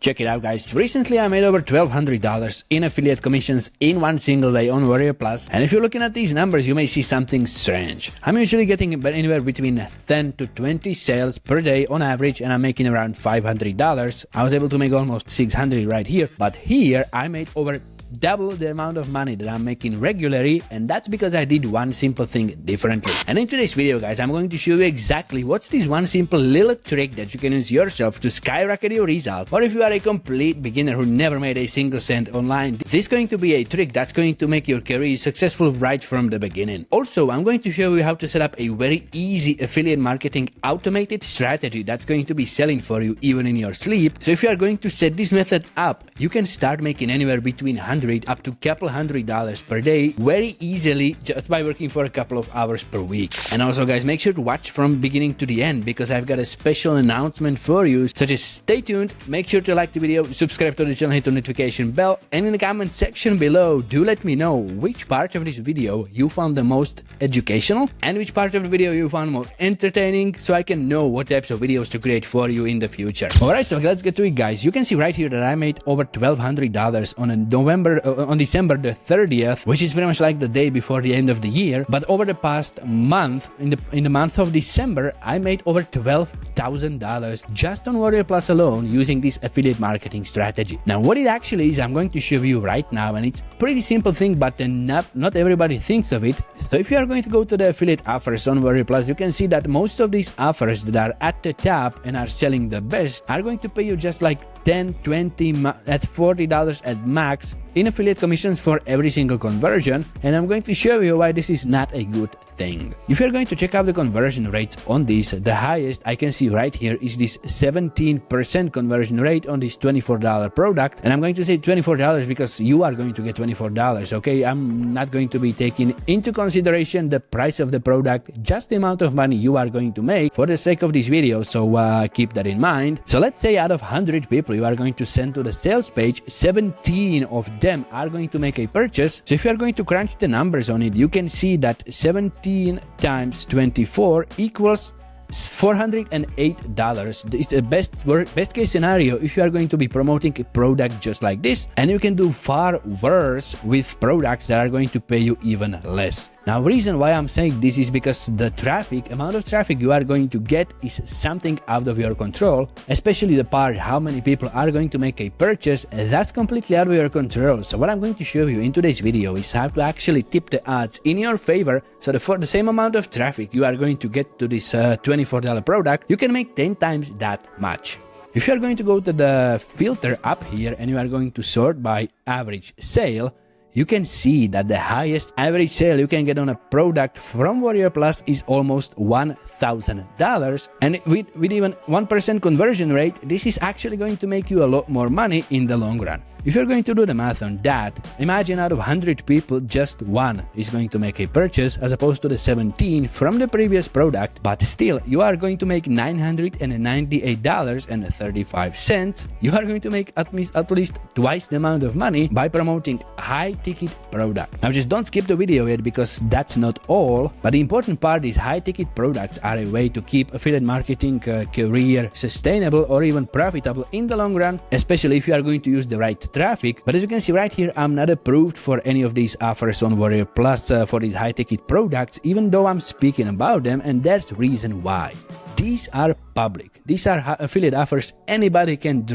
Check it out, guys. Recently I made over $1,200 in affiliate commissions in one single day on Warrior Plus, and if you're looking at these numbers you may see something strange. I'm usually getting anywhere between 10 to 20 sales per day on average, and I'm making around $500. I was able to make almost $600 right here, but here I made over double the amount of money that I'm making regularly, and that's because I did one simple thing differently. And in today's video, guys, I'm going to show you exactly what's this one simple little trick that you can use yourself to skyrocket your result. Or if you are a complete beginner who never made a single cent online, this is going to be a trick that's going to make your career successful right from the beginning. Also, I'm going to show you how to set up a very easy affiliate marketing automated strategy that's going to be selling for you even in your sleep. So if you are going to set this method up, you can start making anywhere between $100 up to couple $100 per day very easily just by working for a couple of hours per week. And also, guys, make sure to watch from beginning to the end because I've got a special announcement for you. So just stay tuned, make sure to like the video, subscribe to the channel, hit the notification bell, and in the comment section below do let me know which part of this video you found the most educational and which part of the video you found more entertaining, so I can know what types of videos to create for you in the future. Alright, so let's get to it, guys. You can see right here that I made over $1,200 on December the 30th, which is pretty much like the day before the end of the year. But over the past month, in the month of December, I made over $12,000 just on Warrior Plus alone using this affiliate marketing strategy. Now, what it actually is, I'm going to show you right now, and it's a pretty simple thing, but not everybody thinks of it. So if you are going to go to the affiliate offers on Warrior Plus, you can see that most of these offers that are at the top and are selling the best are going to pay you just like 10, 20, at $40 at max in affiliate commissions for every single conversion, and I'm going to show you why this is not a good thing. If you're going to check out the conversion rates on this, the highest I can see right here is this 17% conversion rate on this $24 product, and I'm going to say $24 because you are going to get $24, okay? I'm not going to be taking into consideration the price of the product, just the amount of money you are going to make for the sake of this video, so keep that in mind. So let's say out of 100 people you are going to send to the sales page, 17 of them are going to make a purchase. So if you are going to crunch the numbers on it, you can see that 17 times 24 equals $408. It's the best case scenario if you are going to be promoting a product just like this, and you can do far worse with products that are going to pay you even less. Now, reason why I'm saying this is because the amount of traffic you are going to get is something out of your control, especially the part how many people are going to make a purchase. That's completely out of your control. So what I'm going to show you in today's video is how to actually tip the odds in your favor, so that for the same amount of traffic you are going to get to this $24 product, you can make 10 times that much. If you are going to go to the filter up here and you are going to sort by average sale, you can see that the highest average sale you can get on a product from Warrior Plus is almost $1,000, and with even 1% conversion rate, this is actually going to make you a lot more money in the long run. If you're going to do the math on that, imagine out of 100 people, just one is going to make a purchase as opposed to the 17 from the previous product, but still, you are going to make $998.35. You are going to make at least twice the amount of money by promoting high-ticket product. Now, just don't skip the video yet because that's not all, but the important part is high-ticket products are a way to keep affiliate marketing career sustainable or even profitable in the long run, especially if you are going to use the right traffic. But as you can see right here, I'm not approved for any of these offers on Warrior Plus for these high-ticket products, even though I'm speaking about them, and there's reason why. These are public. These are affiliate offers. Anybody can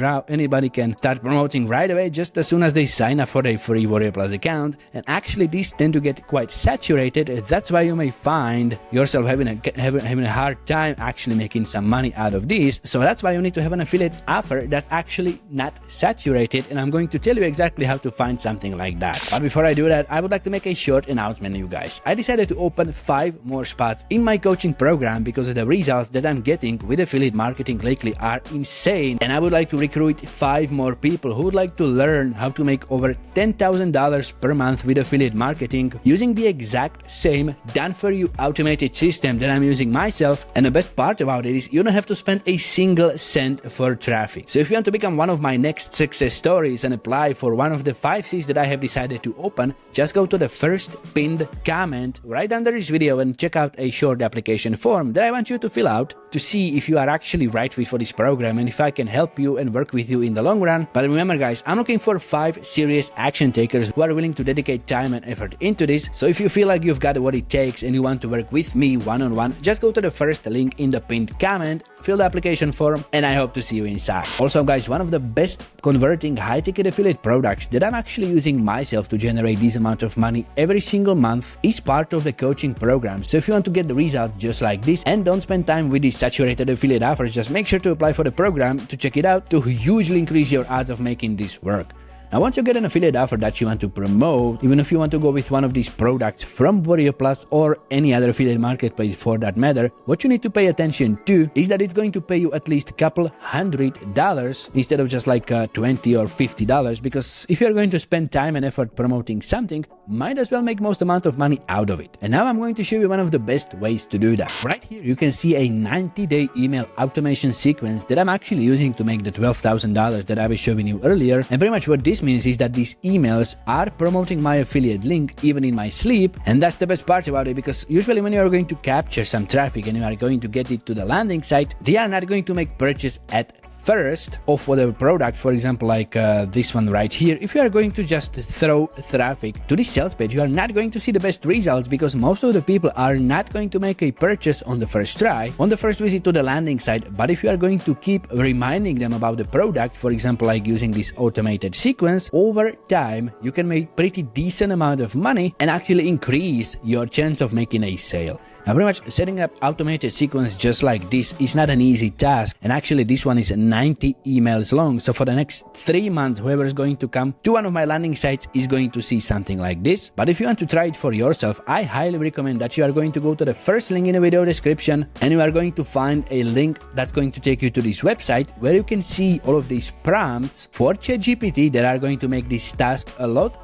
start promoting right away just as soon as they sign up for a free Warrior Plus account. And actually, these tend to get quite saturated. That's why you may find yourself having a hard time actually making some money out of these. So that's why you need to have an affiliate offer that's actually not saturated. And I'm going to tell you exactly how to find something like that. But before I do that, I would like to make a short announcement, you guys. I decided to open 5 more spots in my coaching program because of the results that I'm getting with affiliate marketing lately are insane, and I would like to recruit 5 more people who would like to learn how to make over $10,000 per month with affiliate marketing using the exact same done-for-you automated system that I'm using myself. And the best part about it is you don't have to spend a single cent for traffic. So if you want to become one of my next success stories and apply for one of the 5 C's that I have decided to open, just go to the first pinned comment right under this video and check out a short application form that I want you to fill out to see if you are actually right fit for this program and if I can help you and work with you in the long run. But remember guys, I'm looking for 5 serious action takers who are willing to dedicate time and effort into this. So if you feel like you've got what it takes and you want to work with me one-on-one, just go to the first link in the pinned comment, fill the application form, and I hope to see you inside. Also guys, one of the best converting high-ticket affiliate products that I'm actually using myself to generate this amount of money every single month is part of the coaching program. So if you want to get the results just like this and don't spend time with these saturated affiliate offers, just make sure to apply for the program to check it out to hugely increase your odds of making this work. Now, once you get an affiliate offer that you want to promote, even if you want to go with one of these products from Warrior Plus or any other affiliate marketplace for that matter, what you need to pay attention to is that it's going to pay you at least a couple $100 instead of just like $20 or $50, because if you're going to spend time and effort promoting something, might as well make most amount of money out of it. And now I'm going to show you one of the best ways to do that. Right here, you can see a 90-day email automation sequence that I'm actually using to make the $12,000 that I was showing you earlier. And pretty much what this means is that these emails are promoting my affiliate link even in my sleep. And that's the best part about it, because usually when you are going to capture some traffic and you are going to get it to the landing site, they are not going to make purchase at first of whatever product. For example, like this one right here, if you are going to just throw traffic to this sales page, you are not going to see the best results, because most of the people are not going to make a purchase on the first try, on the first visit to the landing site. But if you are going to keep reminding them about the product, for example, like using this automated sequence, over time you can make pretty decent amount of money and actually increase your chance of making a sale. Now, pretty much setting up automated sequence just like this is not an easy task, and actually this one is 90 emails long. So for the next 3 months, whoever is going to come to one of my landing sites is going to see something like this. But if you want to try it for yourself, I highly recommend that you are going to go to the first link in the video description, and you are going to find a link that's going to take you to this website where you can see all of these prompts for ChatGPT that are going to make this task a lot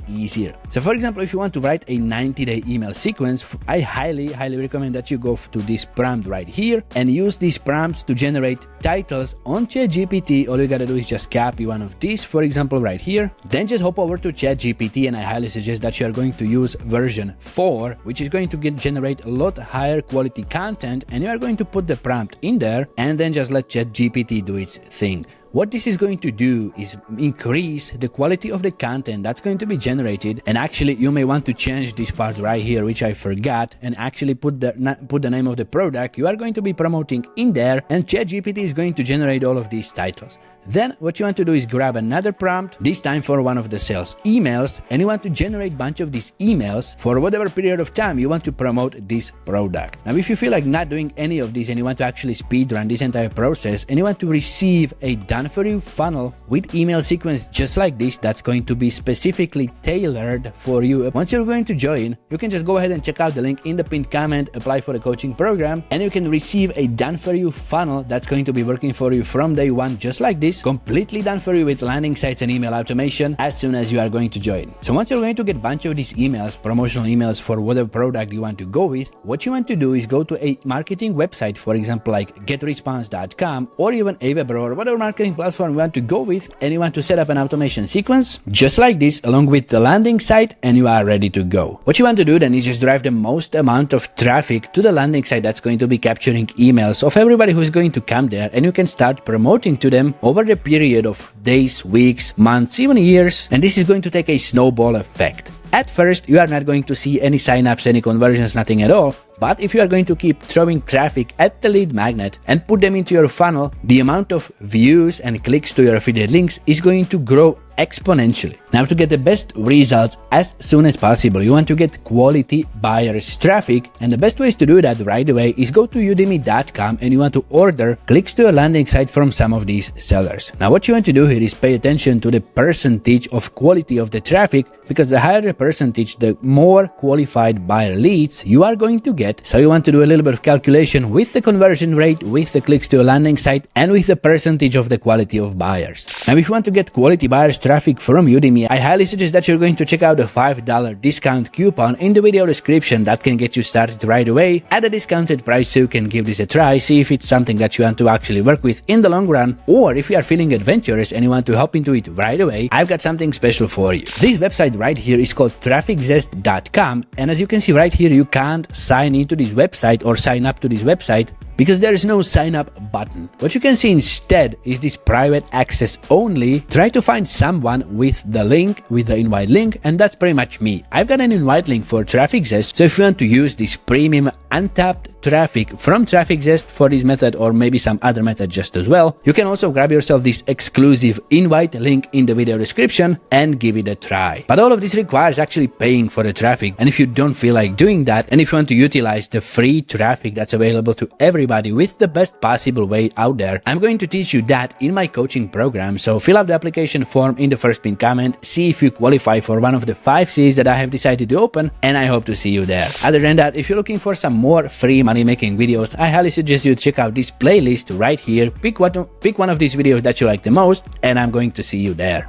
easier. So for example, if you want to write a 90-day email sequence, I highly recommend that you go to this prompt right here and use these prompts to generate titles on ChatGPT. All you gotta do is just copy one of these, for example, right here. Then just hop over to ChatGPT, and I highly suggest that you are going to use version 4, which is going to generate a lot higher quality content, and you are going to put the prompt in there and then just let ChatGPT do its thing. What this is going to do is increase the quality of the content that's going to be generated. And actually, you may want to change this part right here, which I forgot, and actually put the name of the product you are going to be promoting in there, and ChatGPT is going to generate all of these titles. Then what you want to do is grab another prompt, this time for one of the sales emails, and you want to generate a bunch of these emails for whatever period of time you want to promote this product. Now, if you feel like not doing any of these and you want to actually speed run this entire process and you want to receive a done for you funnel with email sequence just like this, that's going to be specifically tailored for you. Once you're going to join, you can just go ahead and check out the link in the pinned comment, apply for the coaching program, and you can receive a done for you funnel that's going to be working for you from day one, just like this, completely done for you with landing sites and email automation as soon as you are going to join. So once you're going to get a bunch of these emails, promotional emails for whatever product you want to go with, what you want to do is go to a marketing website, for example, like getresponse.com or even Aweber or whatever marketing platform you want to go with, and you want to set up an automation sequence just like this along with the landing site, and you are ready to go. What you want to do then is just drive the most amount of traffic to the landing site that's going to be capturing emails of everybody who's going to come there, and you can start promoting to them over the period of days, weeks, months, even years, and this is going to take a snowball effect. At first, you are not going to see any signups, any conversions, nothing at all. But if you are going to keep throwing traffic at the lead magnet and put them into your funnel, the amount of views and clicks to your affiliate links is going to grow exponentially. Now, to get the best results as soon as possible, you want to get quality buyers traffic, and the best ways to do that right away is go to udemy.com and you want to order clicks to your landing site from some of these sellers. Now, what you want to do here is pay attention to the percentage of quality of the traffic, because the higher the percentage, the more qualified buyer leads you are going to get. So you want to do a little bit of calculation with the conversion rate, with the clicks to your landing site, and with the percentage of the quality of buyers. Now, if you want to get quality buyers traffic from Udemy, I highly suggest that you're going to check out the $5 discount coupon in the video description that can get you started right away at a discounted price, so you can give this a try, see if it's something that you want to actually work with in the long run. Or if you are feeling adventurous and you want to hop into it right away, I've got something special for you. This website right here is called TrafficZest.com, and as you can see right here, you can't sign into this website or sign up to this website because there is no sign up button. What you can see instead is this private access only. Try to find someone with the link, with the invite link, and that's pretty much me. I've got an invite link for TrafficZest, so if you want to use this premium untapped traffic from TrafficZest for this method, or maybe some other method just as well, you can also grab yourself this exclusive invite link in the video description and give it a try. But all of this requires actually paying for the traffic, and if you don't feel like doing that, and if you want to utilize the free traffic that's available to everybody with the best possible way out there, I'm going to teach you that in my coaching program. So fill out the application form in the first pinned comment, see if you qualify for one of the 5 C's that I have decided to open, and I hope to see you there. Other than that, if you're looking for some more free money making videos, I highly suggest you check out this playlist right here. Pick one of these videos that you like the most, and I'm going to see you there.